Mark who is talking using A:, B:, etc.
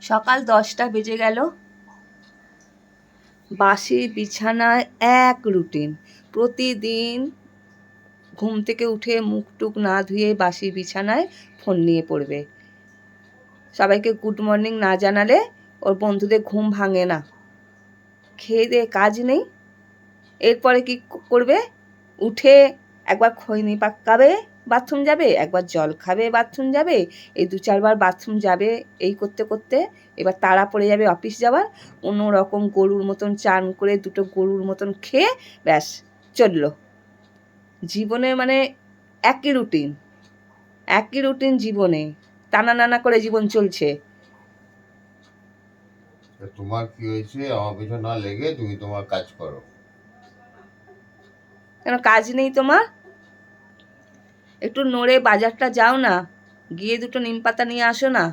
A: সকাল 10টা বেজে গেল। বাসি বিছানায় এক রুটিন। প্রতিদিন ঘুম থেকে উঠে মুখ টুক না ধুয়ে বাসি বিছানায় ফোন নিয়ে পড়বে। সবাইকে গুড মর্নিং না জানালে ওর বন্ধুদের ঘুম ভাঙে না। খেয়ে দিয়ে কাজ নেই। এরপরে কি করবে? উঠে একবার খৈনি পাকাবে, বাথরুম যাবে, একবার জল খাবে, বাথরুম যাবে, এই 2-4 বার বাথরুম যাবে। এই করতে করতে এবার তাড়া পড়ে যাবে অফিস যাওয়ার। কোনো রকম গরুর মতন চান করে 2টো গরুর মতন খেয়ে ব্যাস চলল। জীবনে মানে একই রুটিন জীবনে, টানা নানা করে জীবন চলছে।
B: তোমার কি হয়েছে? আমার পিছনে না লেগে তুমি তোমার কাজ করো।
A: কেন কাজ নেই তোমার? একটু নড়ে বাজারটা যাও না, গিয়ে 2টো নিম পাতা নিয়ে আসো না।